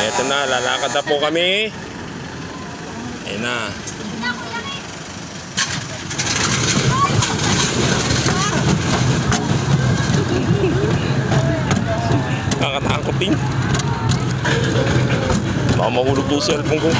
Eto na, lalakad na po kami. Ayan na. Nakatakot din. Baka mahulog yung cellphone ko.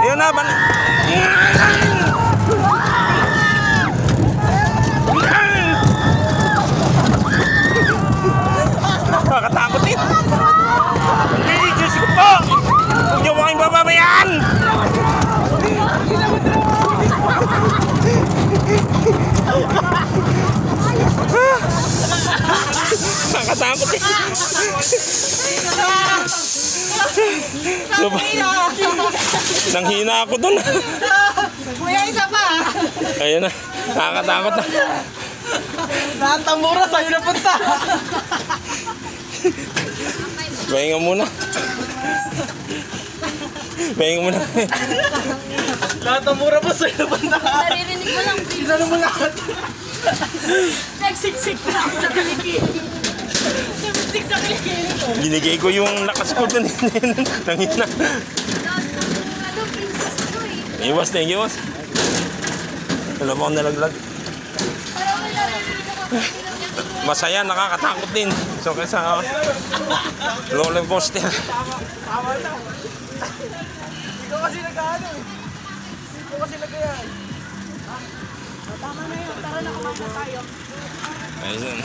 Ayun na, balik. Nakakatakot din. Hindi, Diyos ko po. Huwag niyo mo kayong bababayaan. Nakakatakot din. Nanghina ako dun. Kuya, isa pa. Ayun na, nakakatakot na. Lahat ng mura sa'yo napunta. Pahinga muna. Pahinga muna. Lahat ng mura pa sa'yo napunta. Naririnig mo lang. Isa na mo lahat. Nagsiksik na ako sa kilikili. Nagsiksik sa kilikili ko. Binigay ko yung lakas ko dun. Nanghina. Ano, princess ko eh. Iwas na, iwas. Wala pa akong nalaglag. Parang may naririnig ako. Masaya, nakakatakot din. So kaysa roller coaster. Tama na. Ikaw kasi nag-ano eh. Ikaw kasi nag-ano. Tama na yun. Tara na, kumain na tayo. Ayun.